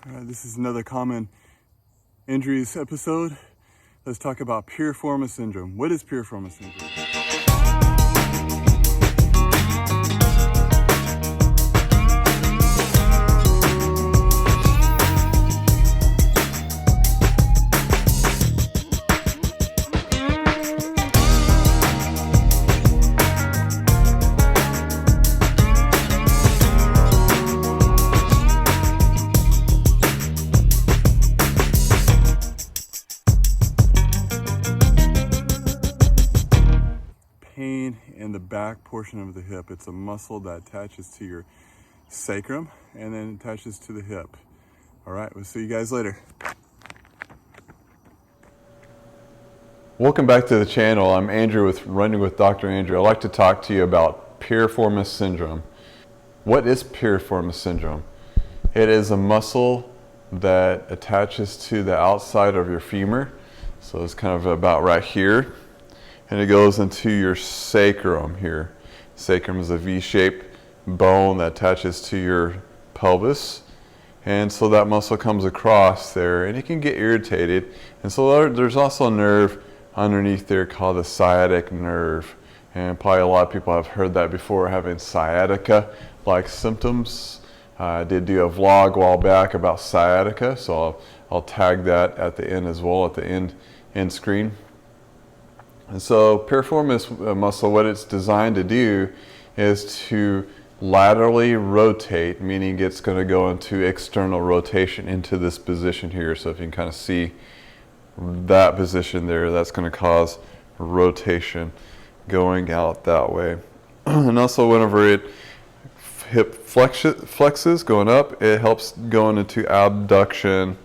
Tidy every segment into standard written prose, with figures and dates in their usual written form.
This is another common injuries episode. Let's talk about piriformis syndrome. What is piriformis syndrome? Pain in the back portion of the hip. It's a muscle that attaches to your sacrum and then attaches to the hip. All right, we'll see you guys later. Welcome back to the channel. I'm Andrew with Running with Dr. Andrew. I'd like to talk to you about piriformis syndrome. What is piriformis syndrome? It is a muscle that attaches to the outside of your femur. So it's kind of about right here. And it goes into your sacrum here. Sacrum is a V-shaped bone that attaches to your pelvis. And so that muscle comes across there and it can get irritated. And so there's also a nerve underneath there called the sciatic nerve. And probably a lot of people have heard that before, having sciatica-like symptoms. I did do a vlog a while back about sciatica, so I'll tag that at the end as well, at the end screen. And so piriformis muscle, what it's designed to do is to laterally rotate, meaning it's going to go into external rotation into this position here. So if you can kind of see that position there, that's going to cause rotation going out that way. And also whenever it hip flexes going up, it helps going into abduction,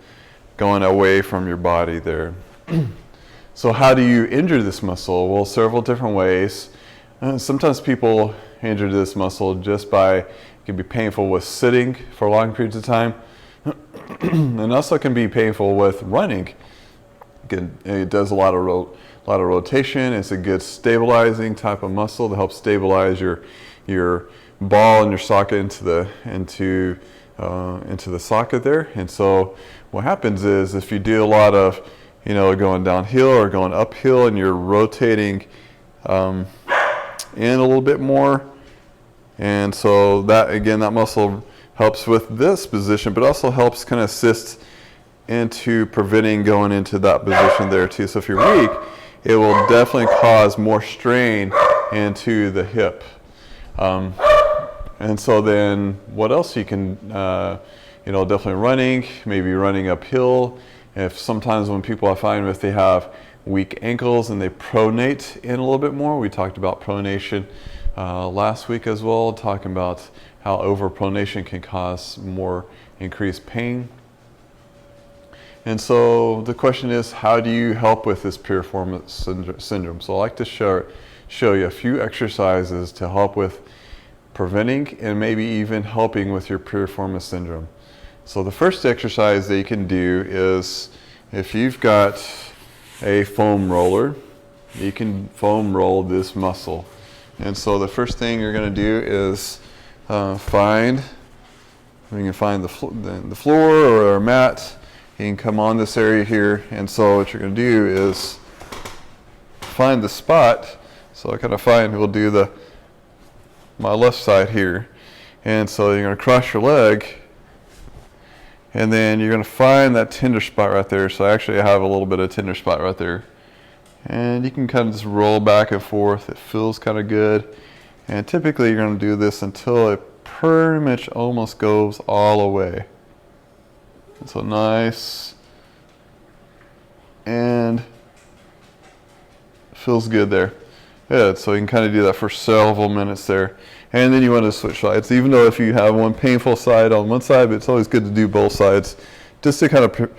going away from your body there. So how do you injure this muscle? Well, several different ways. Sometimes people injure this muscle just by, it can be painful with sitting for long periods of time. And also can be painful with running. It does a lot of rotation. It's a good stabilizing type of muscle to help stabilize your ball and your socket into the socket there. And so what happens is if you do a lot of going downhill or going uphill and you're rotating in a little bit more. And so that, again, that muscle helps with this position, but also helps kind of assist into preventing going into that position there too. So if you're weak, it will definitely cause more strain into the hip. And so then what else you can, definitely running, maybe running uphill. If sometimes when people, I find if they have weak ankles and they pronate in a little bit more, we talked about pronation last week as well, talking about how overpronation can cause more increased pain. And so the question is, how do you help with this piriformis syndrome? So I like to show you a few exercises to help with preventing and maybe even helping with your piriformis syndrome. So the first exercise that you can do is, if you've got a foam roller, you can foam roll this muscle. And so the first thing you're going to do is find the floor or a mat. You can come on this area here. And so what you're going to do is find the spot. So I kind of we'll do my left side here. And so you're going to cross your leg. And then you're going to find that tender spot right there. So actually I have a little bit of tender spot right there. And you can kind of just roll back and forth. It feels kind of good. And typically you're going to do this until it pretty much almost goes all away. And so nice. And feels good there. Good. So you can kind of do that for several minutes there. And then you want to switch sides, even though if you have one painful side on one side, but it's always good to do both sides just to kind of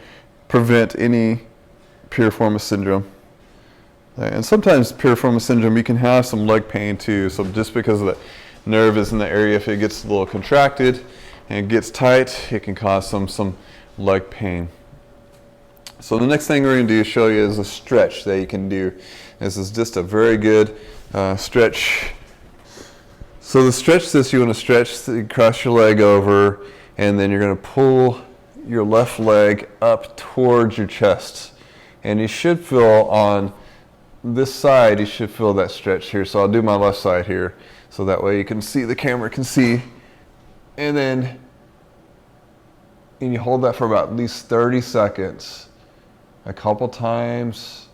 prevent any piriformis syndrome. And sometimes piriformis syndrome, you can have some leg pain too. So just because the nerve is in the area, if it gets a little contracted and it gets tight, it can cause some leg pain. So the next thing we're going to do is show you is a stretch that you can do. This is just a very good stretch. So the stretch this, you want to stretch, cross your leg over, and then you're going to pull your left leg up towards your chest. And you should feel on this side, you should feel that stretch here. So I'll do my left side here. So that way you can see, the camera can see. And then you hold that for about at least 30 seconds. A couple times.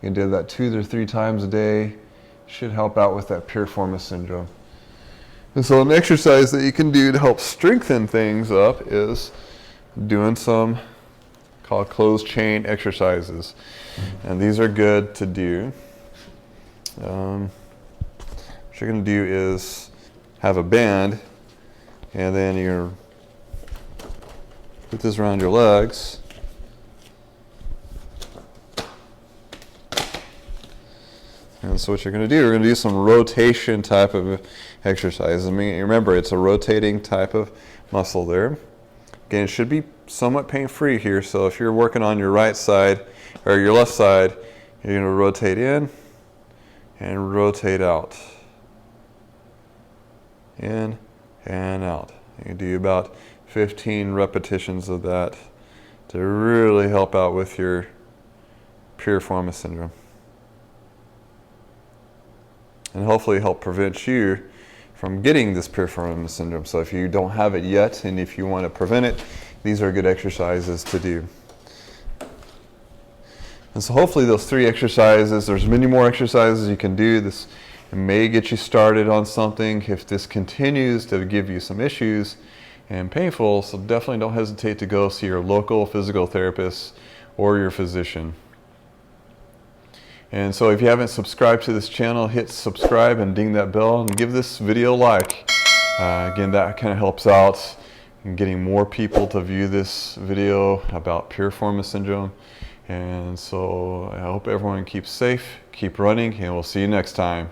You can do that 2 to 3 times a day. Should help out with that piriformis syndrome. And so an exercise that you can do to help strengthen things up is doing some called closed chain exercises. And these are good to do. What you're going to do is have a band, and then you're put this around your legs. And so what you're going to do, we're going to do some rotation type of exercise. I mean, remember, it's a rotating type of muscle there. Again, it should be somewhat pain-free here. So if you're working on your right side or your left side, you're going to rotate in and rotate out. In and out. You can do about 15 repetitions of that to really help out with your piriformis syndrome. And hopefully help prevent you from getting this piriformis syndrome. So if you don't have it yet, and if you want to prevent it, these are good exercises to do. And so hopefully those 3 exercises, there's many more exercises you can do. This may get you started on something. If this continues to give you some issues and painful, so definitely don't hesitate to go see your local physical therapist or your physician. And so if you haven't subscribed to this channel, hit subscribe and ding that bell and give this video a like. Again, that kind of helps out in getting more people to view this video about piriformis syndrome. And so I hope everyone keeps safe, keep running, and we'll see you next time.